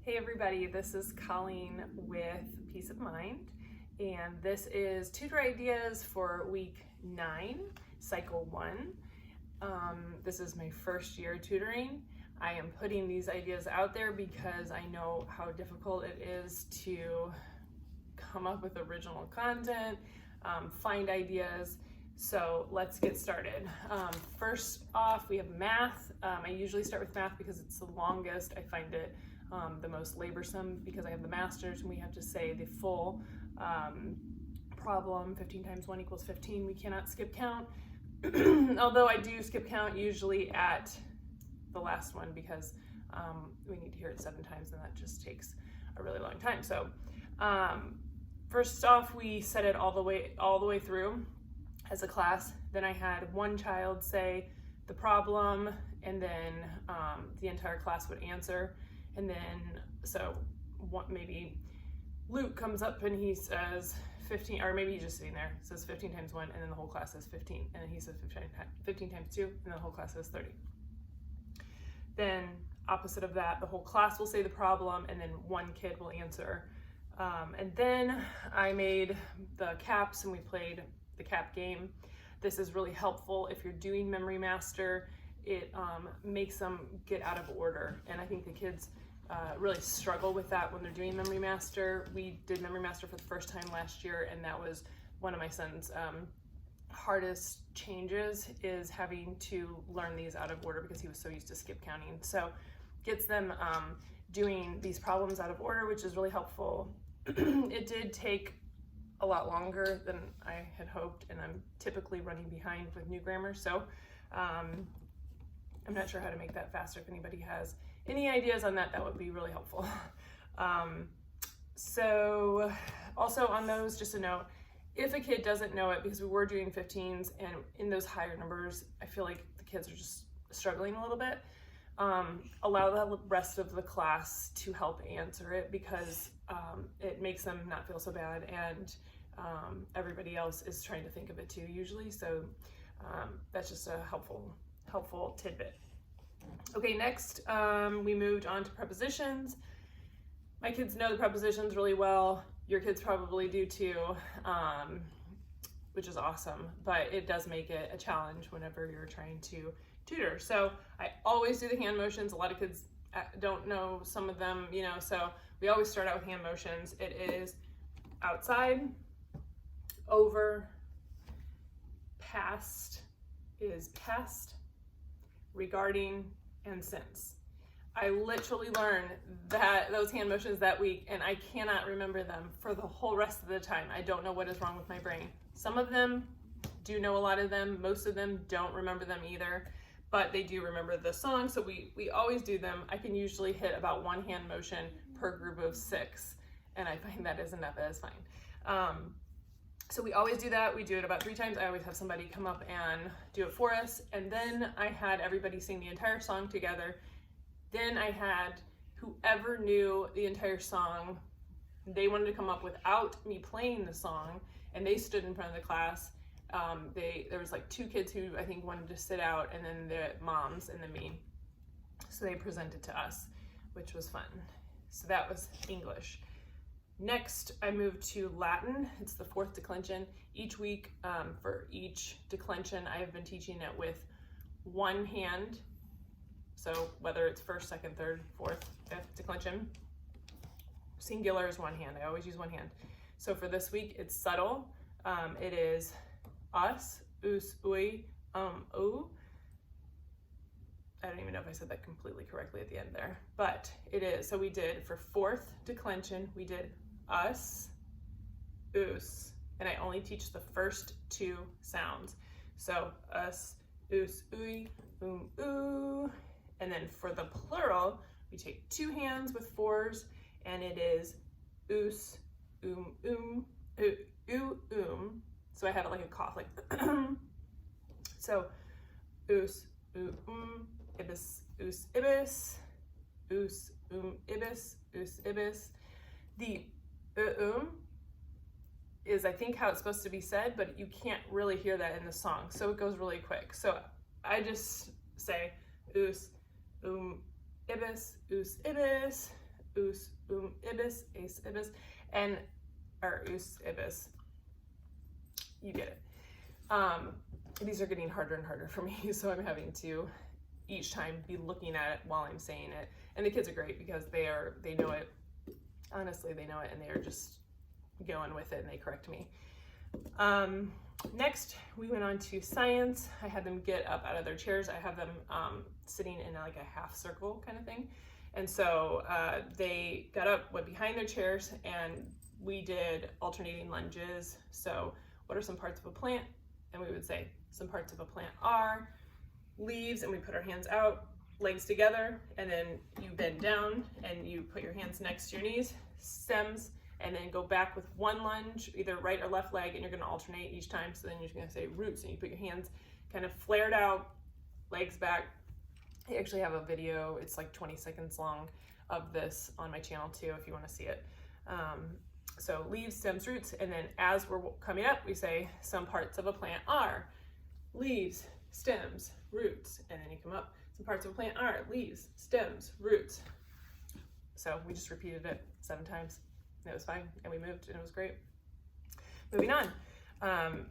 Hey everybody, this is Colleen with Peace of Mind, and this is Tutor Ideas for week 9, cycle 1. This is my first year tutoring. I am putting these ideas out there because I know how difficult it is to come up with original content, find ideas. So let's get started. First off, we have math. I usually start with math because it's the longest. I find it the most laborsome because I have the masters and we have to say the full problem. 15 times 1 equals 15. We cannot skip count. Although I do skip count usually at the last one because we need to hear it 7 times and that just takes a really long time. So first off, we said it all the way through as a class. Then I had one child say the problem and then the entire class would answer. And then, maybe Luke comes up and he says 15, or maybe he's just sitting there, says 15 times 1, and then the whole class says 15, and then he says 15 times 2, and then the whole class says 30. Then, opposite of that, the whole class will say the problem, and then one kid will answer. And then I made the caps, and we played the cap game. This is really helpful if you're doing Memory Master. It makes them get out of order, and I think the kids really struggle with that when they're doing Memory Master. We did Memory Master for the first time last year, and that was one of my son's hardest changes, is having to learn these out of order because he was so used to skip counting. So gets them doing these problems out of order, which is really helpful. It did take a lot longer than I had hoped, and I'm typically running behind with new grammar, so I'm not sure how to make that faster. If anybody has any ideas on that, that would be really helpful. So also on those, just a note, if a kid doesn't know it, because we were doing 15s, and in those higher numbers, I feel like the kids are just struggling a little bit, allow the rest of the class to help answer it, because it makes them not feel so bad, and everybody else is trying to think of it too usually, so that's just a helpful tidbit. Okay, next we moved on to prepositions. My kids know the prepositions really well. Your kids probably do too, which is awesome, but it does make it a challenge whenever you're trying to tutor. So I always do the hand motions. A lot of kids don't know some of them, so we always start out with hand motions. It is outside, over, past is past, regarding, and since. I literally learned those hand motions that week, and I cannot remember them for the whole rest of the time. I don't know what is wrong with my brain. Some of them do know a lot of them. Most of them don't remember them either, but they do remember the song, so we always do them. I can usually hit about 1 hand motion per group of 6, and I find that is enough. That is fine. So we always do that. We do it about 3 times. I always have somebody come up and do it for us. And then I had everybody sing the entire song together. Then I had whoever knew the entire song, they wanted to come up without me playing the song, and they stood in front of the class. There was like 2 kids who I think wanted to sit out, and then the moms, and then me. So they presented to us, which was fun. So that was English. Next, I moved to Latin. It's the 4th declension. Each week, for each declension, I have been teaching it with 1 hand. So whether it's 1st, 2nd, 3rd, 4th, 5th declension, singular is 1 hand. I always use 1 hand. So for this week, it's subtle. It is us, us, ui, oo. I don't even know if I said that completely correctly at the end there, but it is. So we did, for 4th declension, we did us, us, and I only teach the first 2 sounds. So us, us, ui, oo. And then for the plural, we take 2 hands with 4s, and it is us, oo, So I have it like a cough, like so us, ibis, ibis, ibis, ibis. The is, I think, how it's supposed to be said, but you can't really hear that in the song, so it goes really quick. So I just say us, ibis, us, ibis, ace, ibis, and, or us, ibis. You get it. These are getting harder and harder for me, so I'm having to each time be looking at it while I'm saying it. And the kids are great because they know it. Honestly, they know it, and they are just going with it, and they correct me. Next, we went on to science. I had them get up out of their chairs. I have them sitting in like a half circle kind of thing. And so they got up, went behind their chairs, and we did alternating lunges. So what are some parts of a plant? And we would say some parts of a plant are leaves, and we put our hands out, legs together, and then you bend down and you put your hands next to your knees, stems, and then go back with one lunge, either right or left leg, and you're gonna alternate each time. So then you're gonna say roots, and you put your hands kind of flared out, legs back. I actually have a video, it's like 20 seconds long, of this on my channel too, if you wanna see it. So leaves, stems, roots, and then as we're coming up, we say some parts of a plant are leaves, stems, roots, and then you come up. Some parts of a plant are leaves, stems, roots. So we just repeated it 7 times. And it was fine, and we moved, and it was great. Moving on.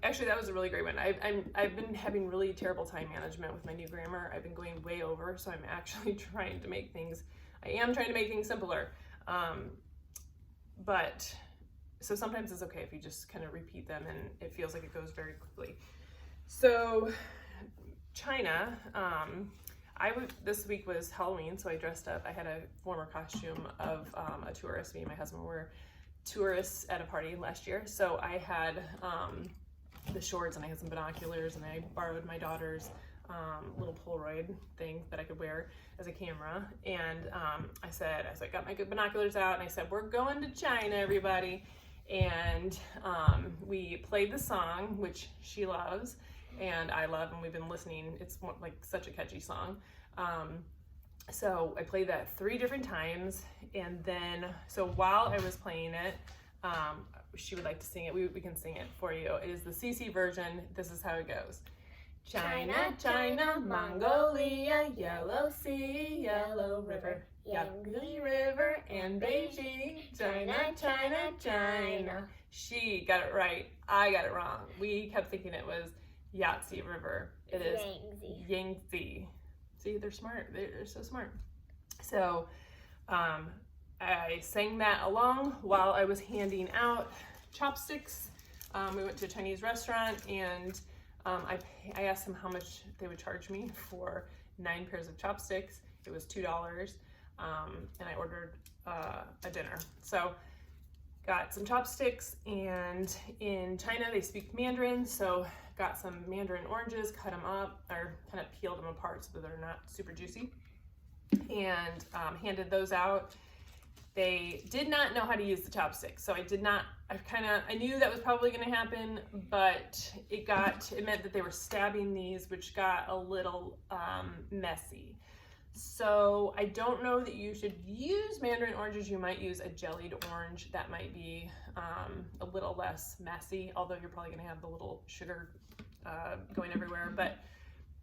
Actually, that was a really great one. I've been having really terrible time management with my new grammar. I've been going way over, so I'm actually trying to make things simpler. But so sometimes it's okay if you just kind of repeat them, and it feels like it goes very quickly. So China, this week was Halloween, so I dressed up. I had a former costume of a tourist. Me and my husband were tourists at a party last year. So I had the shorts, and I had some binoculars, and I borrowed my daughter's little Polaroid thing that I could wear as a camera. And I got my good binoculars out, and I said, we're going to China, everybody. And we played the song, which she loves, and I love, and we've been listening. It's like such a catchy song. So I played that 3 different times, and then, so while I was playing it, she would like to sing it. We can sing it for you. It is the CC version. This is how it goes. China, China, Mongolia, Yellow Sea, Yellow River, Yangtze River, and Beijing. China, China, China. She got it right. I got it wrong. We kept thinking it was Yangtze River. It is Yangtze. See, they're smart. They're so smart. So I sang that along while I was handing out chopsticks. We went to a Chinese restaurant, and I asked them how much they would charge me for 9 pairs of chopsticks. It was $2, and I ordered a dinner. So got some chopsticks, and in China they speak Mandarin, so got some mandarin oranges, cut them up, or kind of peeled them apart so that they're not super juicy, and handed those out. They did not know how to use the chopsticks, so I knew that was probably going to happen, but it meant that they were stabbing these, which got a little messy. So I don't know that you should use mandarin oranges. You might use a jellied orange. That might be a little less messy, although you're probably going to have the little sugar going everywhere. But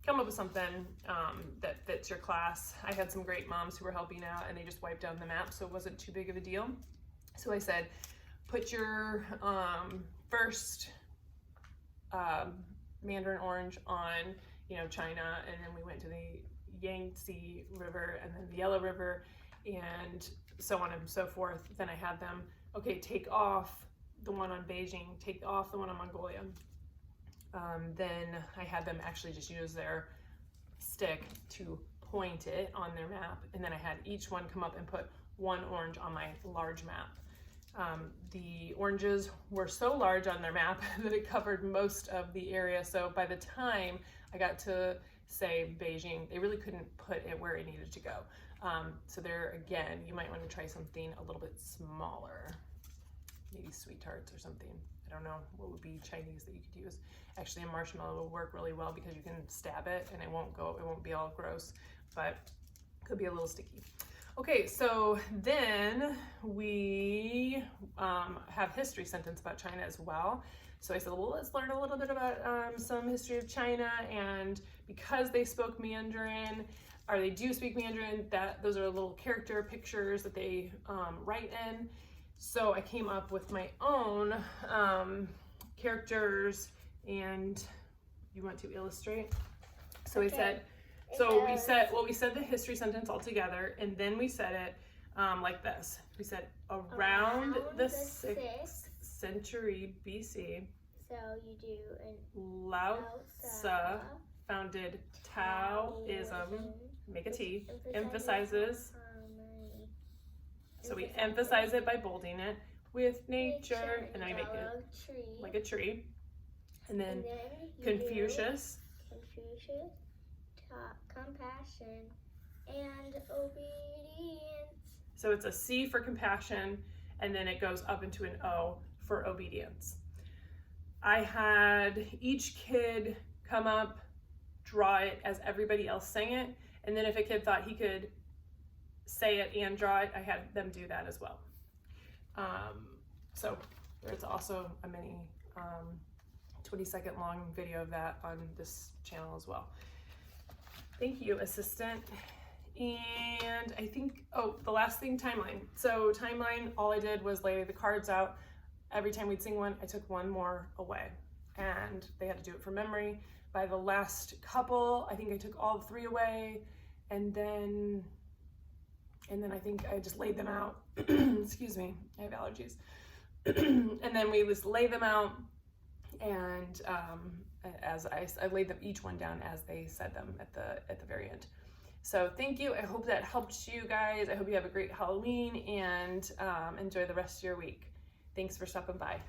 come up with something that fits your class. I had some great moms who were helping out, and they just wiped down the map, so it wasn't too big of a deal. So I said, put your first mandarin orange on, China, and then we went to the Yangtze River, and then the Yellow River, and so on and so forth. Then I had them, okay, take off the one on Beijing, take off the one on Mongolia. Then I had them actually just use their stick to point it on their map, and then I had each one come up and put one orange on my large map. The oranges were so large on their map that it covered most of the area, so by the time I got to say Beijing, they really couldn't put it where it needed to go. So there again, you might want to try something a little bit smaller, maybe sweet tarts or something. I don't know what would be Chinese that you could use. Actually, a marshmallow will work really well because you can stab it and it won't be all gross, but it could be a little sticky. Okay, so then we have history sentence about China as well. So I said, well, let's learn a little bit about some history of China, and because they spoke Mandarin, they do speak Mandarin, those are little character pictures that they write in. So I came up with my own characters, and you want to illustrate? So we said, we said the history sentence all together, and then we said it like this. We said around the 6th century BC. So you do Lao Tzu founded Taoism, make a T, emphasizes. So we emphasize it by bolding it with nature, and then we make it like a tree. And then Confucius taught compassion and obedience. So it's a C for compassion, and then it goes up into an O for obedience. I had each kid come up, draw it as everybody else sang it, and then if a kid thought he could say it and draw it, I had them do that as well. So there's also a mini 20-second long video of that on this channel as well. Thank you, assistant. And I think, the last thing, timeline. So timeline, all I did was lay the cards out. Every time we'd sing one, I took one more away, and they had to do it from memory. By the last couple, I think I took all 3 away, and then I think I just laid them out. Excuse me, I have allergies. And then we just lay them out, and as I laid them each one down as they said them at the very end. So thank you. I hope that helped you guys. I hope you have a great Halloween and enjoy the rest of your week. Thanks for stopping by.